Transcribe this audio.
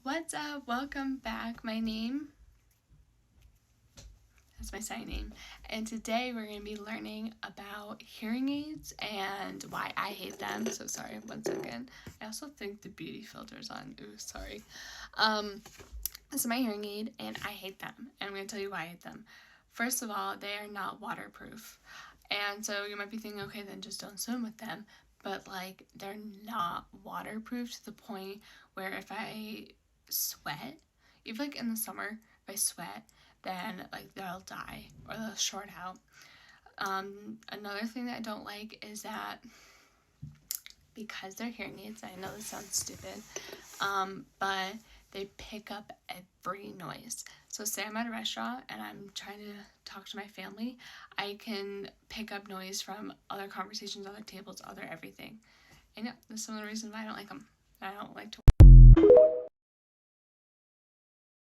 What's up? Welcome back. That's my sign name. And today we're going to be learning about hearing aids and why I hate them. So sorry, 1 second. I also think the beauty filter's on. Ooh, sorry. This is my hearing aid and I hate them. And I'm going to tell you why I hate them. First of all, they are not waterproof. And so you might be thinking, okay, then just don't swim with them. But like, they're not waterproof to the point where if I sweat, even like in the summer, if I sweat, then like they'll die or they'll short out. Another thing that I don't like is that because they're hearing aids, I know this sounds stupid, but they pick up every noise. So say I'm at a restaurant and I'm trying to talk to my family, I can pick up noise from other conversations, other tables, other everything. And yeah, that's some of the reasons why I don't like them. I don't like to